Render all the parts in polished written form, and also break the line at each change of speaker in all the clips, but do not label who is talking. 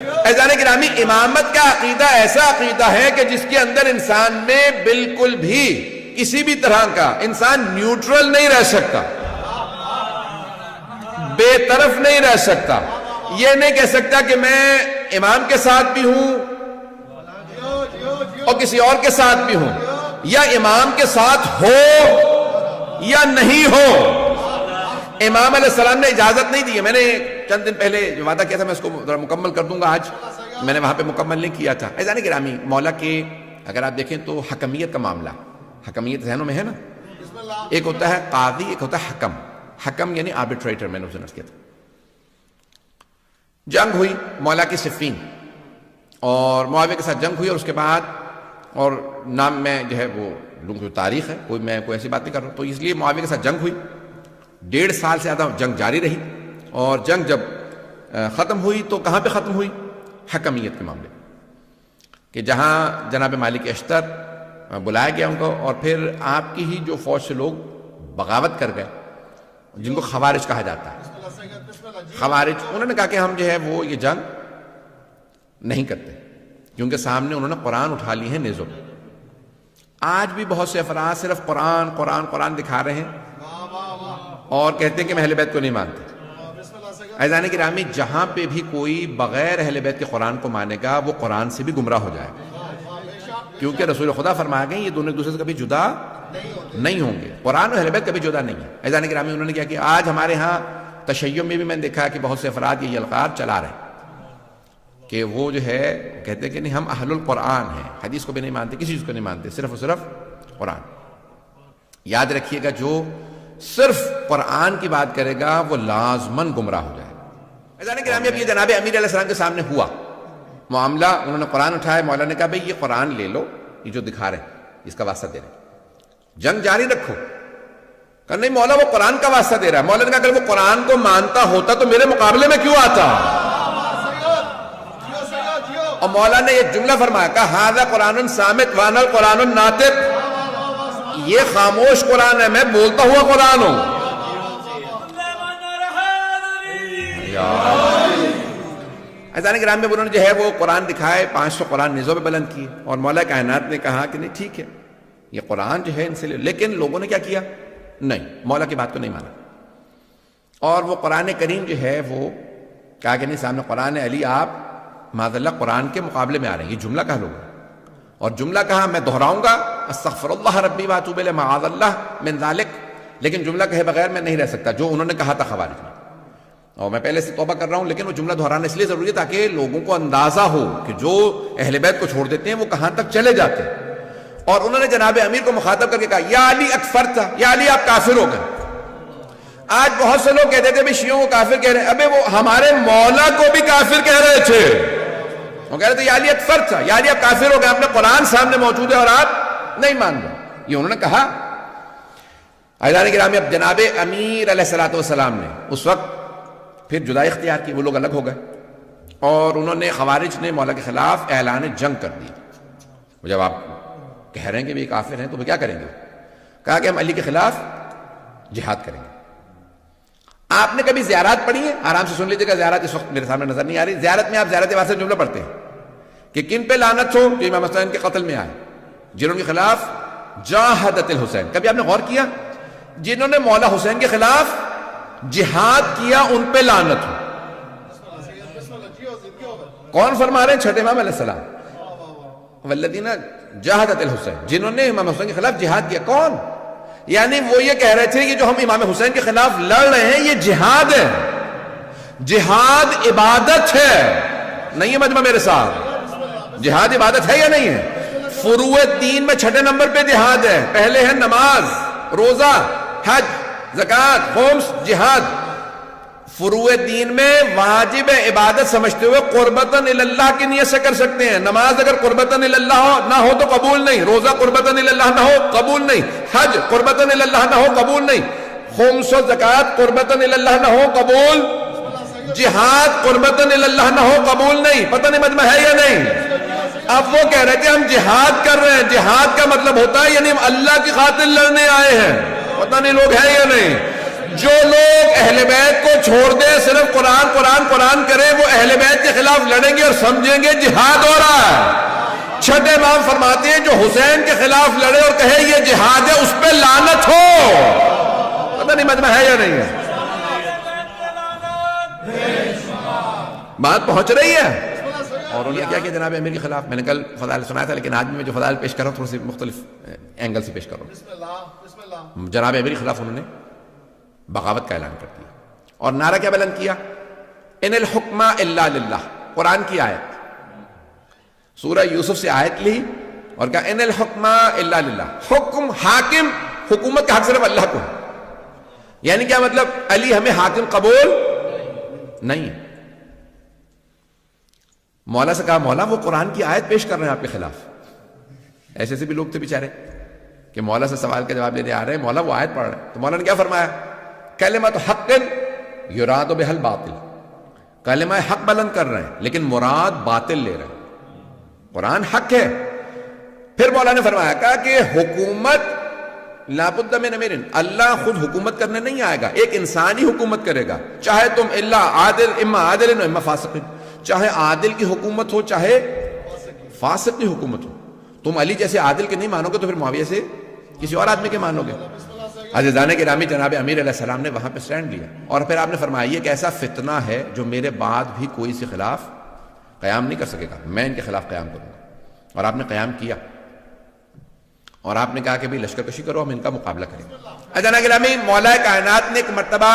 عزیزان گرامی، امامت کا عقیدہ ایسا عقیدہ ہے کہ جس کے اندر انسان میں بالکل بھی کسی بھی طرح کا انسان نیوٹرل نہیں رہ سکتا، بے طرف نہیں رہ سکتا. یہ نہیں کہہ سکتا کہ میں امام کے ساتھ بھی ہوں اور کسی اور کے ساتھ بھی ہوں، یا امام کے ساتھ ہو یا نہیں ہو. امام علیہ السلام نے اجازت نہیں دی ہے. میں نے چند دن پہلے جو وعدہ کیا تھا میں اس کو ذرا مکمل کر دوں گا، آج میں نے وہاں پہ مکمل نہیں کیا تھا. عزیزان گرامی، مولا کے اگر آپ دیکھیں تو حکمیت کا معاملہ، حکمیت ذہنوں میں ہے نا، ایک ہوتا ہے قاضی، ایک ہوتا ہے حکم. حکم یعنی آربیٹریٹر. میں نے اسے نفس کیا تھا. جنگ ہوئی مولا کی صفین، اور معاویہ کے ساتھ جنگ ہوئی، اور اس کے بعد، اور نام میں جو ہے وہ لوگوں کی تاریخ ہے، میں کوئی ایسی بات نہیں کر رہا ہوں، تو اس لیے معاویہ کے ساتھ جنگ ہوئی. 1.5 سال سے زیادہ جنگ جاری رہی، اور جنگ جب ختم ہوئی تو کہاں پہ ختم ہوئی؟ حکمیت کے معاملے، کہ جہاں جناب مالک اشتر بلایا گیا ان کو، اور پھر آپ کی ہی جو فوج سے لوگ بغاوت کر گئے، جن کو خوارج کہا جاتا ہے. خوارج انہوں نے کہا کہ ہم جو ہے وہ یہ جنگ نہیں کرتے، کیونکہ سامنے انہوں نے قرآن اٹھا لی ہے نیزوں پہ. آج بھی بہت سے افراد صرف قرآن قرآن قرآن دکھا رہے ہیں اور کہتے ہیں کہ میں اہل بیت کو نہیں مانتے. عزیزان گرامی، جہاں پہ بھی کوئی بغیر اہل بیت کے قرآن کو مانے گا وہ قرآن سے بھی گمراہ ہو جائے گا، کیونکہ رسول خدا فرما گئے یہ دونوں ایک دوسرے سے کبھی جدا نہیں ہوں گے. قرآن اور اہل بیت کبھی جدا نہیں ہے. عزیزان گرامی، انہوں نے کیا کہ آج ہمارے ہاں تشیع میں بھی میں نے دیکھا کہ بہت سے افراد یہ القاب چلا رہے ہیں کہ وہ جو ہے کہتے ہیں کہ نہیں ہم اہل القرآن ہیں، حدیث کو بھی نہیں مانتے، کسی چیز کو نہیں مانتے، صرف اور صرف قرآن. یاد رکھیے گا، جو صرف قرآن کی بات کرے گا وہ لازماً گمراہ ہو جائے گا. عزیزان گرامی، اب یہ جناب امیر علیہ السلام کے سامنے ہوا معاملہ. انہوں نے قرآن اٹھایا، مولا نے کہا بھئی یہ قرآن لے لو، یہ جو دکھا رہے ہیں اس کا واسطہ دے رہے ہیں، جنگ جاری رکھو. کہا نہیں مولا وہ قرآن کا واسطہ دے رہا ہے. مولا نے کہا اگر وہ قرآن کو مانتا ہوتا تو میرے مقابلے میں کیوں آتا؟ اور مولا نے یہ جملہ فرمایا، کہا ھذا قرآن صامت وانا القرآن الناطق، یہ خاموش قرآن ہے، میں بولتا ہوا قرآن ہوں. عزیزان گرامی، انہوں نے جو ہے وہ قرآن دکھائے، 500 قرآن نیزوں پہ بلند کیے، اور مولا کائنات نے کہا کہ نہیں ٹھیک ہے یہ قرآن جو ہے ان سے لے. لیکن لوگوں نے کیا کیا؟ نہیں، مولا کی بات کو نہیں مانا، اور وہ قرآن کریم جو ہے وہ کہا کہ نہیں سامنے قرآن علی آپ معاذ اللہ قرآن کے مقابلے میں آ رہے ہیں. یہ جملہ کہا لوگوں، اور جملہ کہا میں دہراؤں گا استغفر اللہ ربی واتوب الیہ معاذ اللہ من ذالک، لیکن جملہ کہے بغیر میں نہیں رہ سکتا جو انہوں نے کہا تھا خوارج میں. اور میں پہلے سے توبہ کر رہا ہوں، لیکن وہ جملہ دہرانا اس لیے ضروری ہے تاکہ لوگوں کو اندازہ ہو کہ جو اہل بیت کو چھوڑ دیتے ہیں وہ کہاں تک چلے جاتے ہیں. اور انہوں نے جناب امیر کو مخاطب کر کے کہا یا علی اکفرت، یا علی آپ کافر ہو گئے. آج بہت سے لوگ کہتے تھے بھی شیعوں کو کافر کہہ رہے ہیں، ابے وہ ہمارے مولا کو بھی کافر کہہ رہے تھے. وہ کہہ رہے تھے یا علی اکفرت، یا علی آپ کافر ہو گئے، آپ نے قرآن سامنے موجود ہے اور آپ نہیں مان رہے. یہ انہوں نے کہا. عزیزان گرامی، اب جناب امیر علیہ السلام نے اس وقت پھر جدائی اختیار کی. وہ لوگ الگ ہو گئے، اور انہوں نے خوارج نے مولا کے خلاف اعلان جنگ کر دی. جب آپ کہہ رہے ہیں کہ یہ کافر ہیں تو وہ کیا کریں گے؟ کہا کہ ہم علی کے خلاف جہاد کریں گے. آپ نے کبھی زیارات پڑھی ہیں؟ آرام سے سن لیجیے گا، زیارات اس وقت میرے سامنے نظر نہیں آ رہی. زیارت میں آپ زیارت واسطے جملہ پڑھتے ہیں کہ کن پہ لعنت ہو؟ جو امام حسین کے قتل میں آئے، جنہوں کے خلاف جاہدت الحسین. کبھی آپ نے غور کیا؟ جنہوں نے مولا حسین کے خلاف جہاد کیا ان پہ لعنت ہو. کون فرما رہے ہیں؟ چھٹے امام علیہ السلام. والذین جاہدت الحسین، جنہوں نے امام حسین کے خلاف جہاد کیا. کون؟ یعنی وہ یہ کہہ رہے تھے کہ جو ہم امام حسین کے خلاف لڑ رہے ہیں یہ جہاد ہے. جہاد عبادت ہے. نہیں ہے مجمع میرے ساتھ؟ جہاد عبادت ہے یا نہیں ہے؟ فروع دین میں 6 نمبر پہ جہاد ہے. پہلے ہے نماز، روزہ، حج، زکوٰۃ، خمس، جہاد. فروع دین میں واجب عبادت سمجھتے ہوئے قربتاً اللہ کی نیت سے کر سکتے ہیں. نماز اگر قربتاً اللہ نہ ہو تو قبول نہیں. روزہ قربتاً اللہ نہ ہو قبول نہیں. حج قربتاً اللہ نہ ہو قبول نہیں. خمس و زکوٰۃ قربتاً اللہ نہ ہو قبول. جہاد قربتاً اللہ نہ ہو قبول نہیں. پتہ نہیں مجمع ہے یا نہیں؟ اب وہ کہہ رہے تھے ہم جہاد کر رہے ہیں. جہاد کا مطلب ہوتا ہے یعنی ہم اللہ کی خاطر لڑنے آئے ہیں. پتہ نہیں لوگ ہیں یا نہیں؟ جو لوگ اہل بیت کو چھوڑ دیں, صرف قرآن قرآن قرآن کریں, وہ اہل بیت کے خلاف لڑیں گے اور سمجھیں گے جہاد ہو رہا ہے. چھٹے امام فرماتے ہیں جو حسین کے خلاف لڑے اور کہے یہ جہاد ہے, اس پہ لعنت ہو. پتہ نہیں مجمع ہے یا نہیں ہے, بات پہنچ رہی ہے. اور انہوں نے کیا کہ جناب امیر کے خلاف, میں نے کل فضائل سنایا تھا, لیکن آج میں جو فضائل پیش کر رہا ہوں تھوڑی سی مختلف اینگل سے پیش کر رہا ہوں. جناب امیر کے خلاف انہوں نے بغاوت کا اعلان کر دیا اور نعرہ کیا بلند کیا, ان الحکم الا للہ. قرآن کی آیت, سورہ یوسف سے آیت لی اور کہا ان الحکم الا للہ, حکم حاکم حکومت کا حق صرف اللہ کو. یعنی کیا مطلب, علی ہمیں حاکم قبول نہیں. مولا سے کہا مولا وہ قرآن کی آیت پیش کر رہے ہیں آپ کے خلاف. ایسے سے بھی لوگ تھے بیچارے کہ مولا سے سوال کا جواب دینے آ رہے ہیں, مولا وہ آیت پڑھ رہے ہیں. تو مولا نے کیا فرمایا, کلمۃ حق یراد بہا الباطل, کلمہ حق بلند کر رہے ہیں لیکن مراد باطل لے رہے ہیں. قرآن حق ہے. پھر مولا نے فرمایا کہا کہ حکومت لابد من امیر, اللہ خود حکومت کرنے نہیں آئے گا, ایک انسان ہی حکومت کرے گا, چاہے تم اللہ عادل اما عادل اما فاسق, چاہے عادل کی حکومت ہو چاہے فاسق کی حکومت ہو. تم علی جیسے عادل کے نہیں مانو گے تو پھر معاویہ سے کسی اور آدمی کے مانو گے. عزیزان گرامی, جناب امیر علیہ السلام نے وہاں پہ سٹینڈ لیا اور پھر آپ نے فرمایا یہ ایک ایسا فتنہ ہے جو میرے بعد بھی کوئی اس کے خلاف قیام نہیں کر سکے گا, میں ان کے خلاف قیام کروں گا. اور آپ نے قیام کیا اور آپ نے کہا کہ بھئی لشکر کشی کرو, ہم ان کا مقابلہ کریں گے. عزیزان گرامی, مولا کائنات نے ایک مرتبہ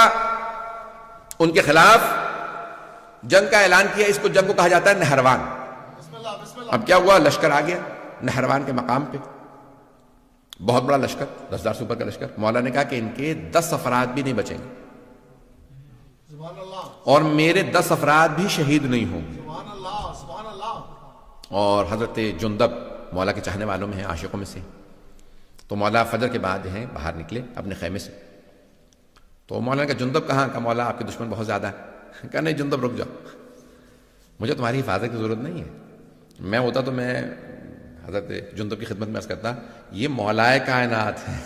ان کے خلاف جنگ کا اعلان کیا. اس کو جنگ کو کہا جاتا ہے نہروان. اب کیا ہوا, لشکر آ گیا نہروان کے مقام پہ, بہت بڑا لشکر, 10,000 سے اوپر کا لشکر. مولا نے کہا کہ ان کے 10 افراد بھی نہیں بچیں گے اور میرے 10 افراد بھی شہید نہیں ہوں گے. اور حضرت جندب مولا کے چاہنے والوں میں ہیں, عاشقوں میں سے. تو مولا فجر کے بعد ہیں باہر نکلے اپنے خیمے سے. تو مولا نے کہا جندب کہاں؟ کہا مولا آپ کے دشمن بہت زیادہ ہیں. کہا نہیں جندب رک جاؤ, مجھے تمہاری حفاظت کی ضرورت نہیں ہے. میں ہوتا تو میں حضرت جندب کی خدمت میں عرض کرتا یہ مولائے کائنات ہے,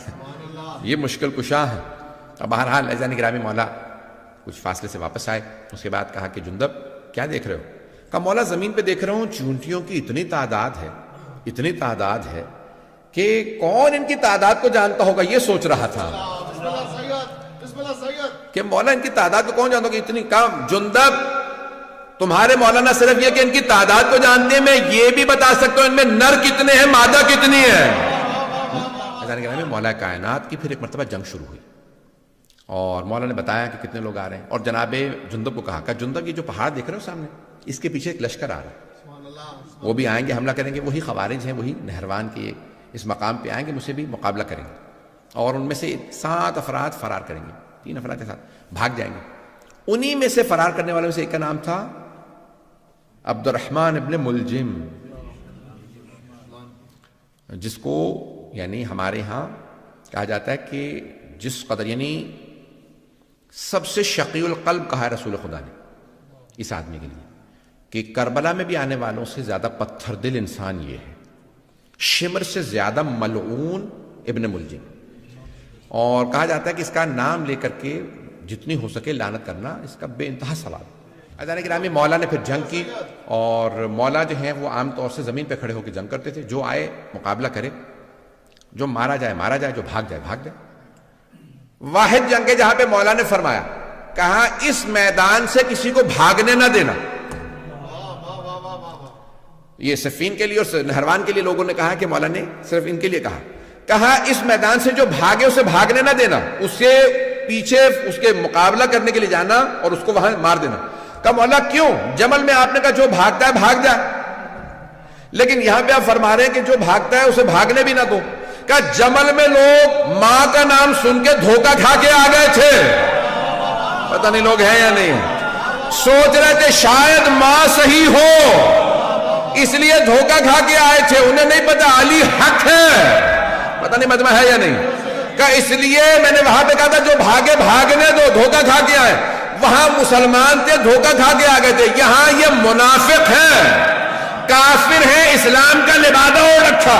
یہ مشکل کشا ہے. اب بہرحال عزیزان گرامی مولا کچھ فاصلے سے واپس آئے. اس کے بعد کہا کہ جندب کیا دیکھ رہے ہو؟ کہا مولا زمین پہ دیکھ رہا ہوں چونٹیوں کی اتنی تعداد ہے کہ کون ان کی تعداد کو جانتا ہوگا, یہ سوچ رہا تھا کہ مولا ان کی تعداد کو کون جانتا ہوگا اتنی. کام جندب تمہارے مولانا صرف یہ کہ ان کی تعداد کو جانتے ہیں, میں یہ بھی بتا سکتا ہوں ان میں نر کتنے ہیں مادہ کتنی ہے. مولا کائنات کی پھر ایک مرتبہ جنگ شروع ہوئی اور مولا نے بتایا کہ کتنے لوگ آ رہے ہیں. اور جناب جندب کو کہا کہ جندب یہ جو پہاڑ دیکھ رہے ہو سامنے, اس کے پیچھے ایک لشکر آ رہا ہے, وہ بھی آئیں گے, حملہ کریں گے. وہی خوارج ہیں, وہی نہروان کے اس مقام پہ آئیں گے, مجھ سے بھی مقابلہ کریں گے. اور ان میں سے 7 افراد فرار کریں گے, 3 افراد کے ساتھ بھاگ جائیں گے. انہی میں سے فرار کرنے والوں میں سے ایک کا نام تھا عبد الرحمن ابن ملجم, جس کو یعنی ہمارے ہاں کہا جاتا ہے کہ جس قدر یعنی سب سے شقی القلب کہا ہے رسول خدا نے اس آدمی کے لیے کہ کربلا میں بھی آنے والوں سے زیادہ پتھر دل انسان یہ ہے, شمر سے زیادہ ملعون ابن ملجم. اور کہا جاتا ہے کہ اس کا نام لے کر کے جتنی ہو سکے لعنت کرنا اس کا بے انتہا ثواب. عزیزان گرامی مولا نے پھر جنگ کی اور مولا جو ہیں وہ عام طور سے زمین پہ کھڑے ہو کے جنگ کرتے تھے. جو آئے مقابلہ کرے, جو مارا جائے, جو بھاگ جائے. واحد جنگ ہے جہاں پہ مولا نے فرمایا, کہا اس میدان سے کسی کو بھاگنے نہ دینا. یہ صفین کے لیے اور نہروان کے لیے لوگوں نے کہا کہ مولا نے صرف ان کے لیے کہا اس میدان سے جو بھاگے اسے بھاگنے نہ دینا, اس کے پیچھے اس کے مقابلہ کرنے کے لیے جانا اور اس کو وہاں مار دینا. کہا مولا کیوں؟ جمل میں آپ نے کہا جو بھاگتا ہے بھاگ جائے, لیکن یہاں پہ آپ فرما رہے ہیں کہ جو بھاگتا ہے اسے بھاگنے بھی نہ دو. کہا جمل میں لوگ ماں کا نام سن کے دھوکہ کھا کے آ گئے تھے, پتہ نہیں لوگ ہیں یا نہیں, سوچ رہے تھے شاید ماں صحیح ہو اس لیے دھوکہ کھا کے آئے تھے, انہیں نہیں پتا علی حق ہے. پتہ نہیں مجمع ہے یا نہیں. کہ اس لیے میں نے وہاں پہ کہا تھا جو بھاگے بھاگنے دو, دھوکہ کھا کے آئے. وہاں مسلمان تھے, دھوکہ کھا کے آ گئے تھے. یہاں یہ منافق ہیں, کافر ہیں, اسلام کا لبادہ اوڑھ رکھا,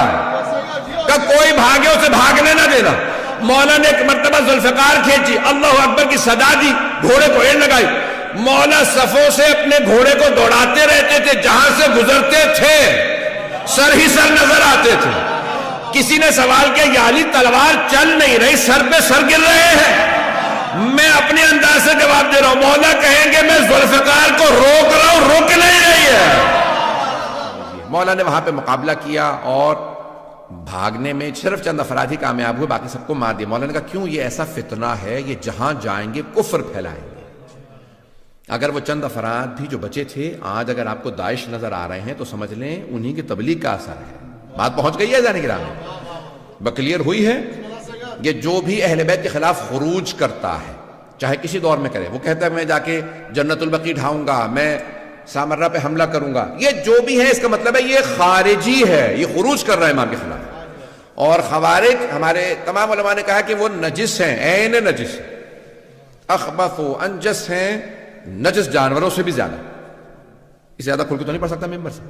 کہ کوئی بھاگے اسے بھاگنے نہ دینا. مولا نے ایک مرتبہ ذوالفقار کھینچی، اللہ اکبر کی صدا دی، گھوڑے کو ایڑ لگائی، مولا صفوں سے اپنے گھوڑے کو دوڑاتے رہتے تھے، جہاں سے گزرتے تھے سر ہی سر نظر آتے تھے۔ کسی نے سوال کیا یا علی تلوار چل نہیں رہی، سر پہ سر گر رہے ہیں؟ میں اپنے انداز سے جواب دے رہا ہوں، مولا کہیں گے میں ذوالفقار کو روک رہا ہوں، رک نہیں رہی ہے۔ مولا نے وہاں پہ مقابلہ کیا اور بھاگنے میں صرف چند افراد ہی کامیاب ہوئے، باقی سب کو مار دیا۔ مولا نے کہا کیوں؟ یہ ایسا فتنہ ہے، یہ جہاں جائیں گے کفر پھیلائیں گے۔ اگر وہ چند افراد بھی جو بچے تھے، آج اگر آپ کو داعش نظر آ رہے ہیں تو سمجھ لیں انہی کی تبلیغ کا اثر ہے۔ بات پہنچ گئی ہے ذہن گرامی میں، بکلیئر ہوئی ہے۔ یہ جو بھی اہل بیت کے خلاف خروج کرتا ہے، چاہے کسی دور میں کرے، وہ کہتا ہے میں جا کے جنت البقیع ڈھاؤں گا، میں سامرہ پہ حملہ کروں گا، یہ جو بھی ہے اس کا مطلب ہے یہ خارجی ہے، یہ خروج کر رہا ہے امام کے خلاف۔ اور خوارج ہمارے تمام علماء نے کہا کہ وہ نجس ہیں، عین نجس، اخبث و انجس ہیں، نجس جانوروں سے بھی زیادہ۔ اس سے زیادہ کھل کے تو نہیں پڑھ سکتا ممبر سے۔